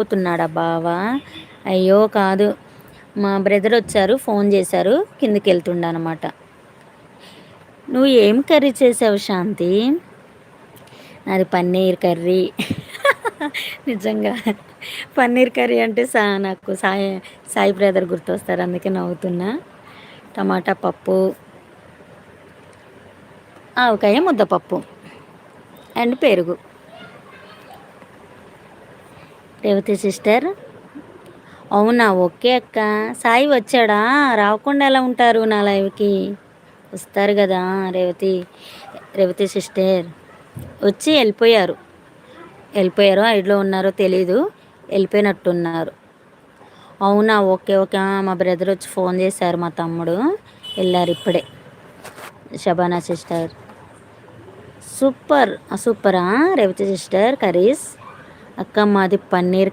పోతున్నాడా బావ? అయ్యో! కాదు. మా బ్రదర్ వచ్చారు. ఫోన్ చేశారు. కిందకెళ్తుండనమాట. నువ్వు ఏం కర్రీ చేసావు శాంతి? నాది పన్నీర్ కర్రీ. నిజంగా. పన్నీర్ కర్రీ అంటే నాకు సాయి బ్రదర్ గుర్తొస్తారు. అందుకే నవ్వుతున్నా. టమాటా పప్పు, ఆవకాయ ముద్దపప్పు అండ్ పెరుగు. రేవతి సిస్టర్. అవునా? ఓకే అక్క. సాయి వచ్చాడా? రాకుండా ఎలా ఉంటారు నా లైవ్‌కి? వస్తారు గదా! రేవతి సిస్టర్. వచ్చి ఎళ్ళిపోయారు. ఎళ్ళిపోయారో ఉన్నారో తెలీదు. ఎళ్ళిపోయినట్టున్నారు. అవునా? ఓకే. ఓకే. మా బ్రదర్ వచ్చి ఫోన్ చేశారు మా తమ్ముడు. ఎళ్లారు ఇప్పుడే. షబానా సిస్టర్. సూపర్. సూపరా రేవతి సిస్టర్ కర్రీస్? అక్క మాది పన్నీర్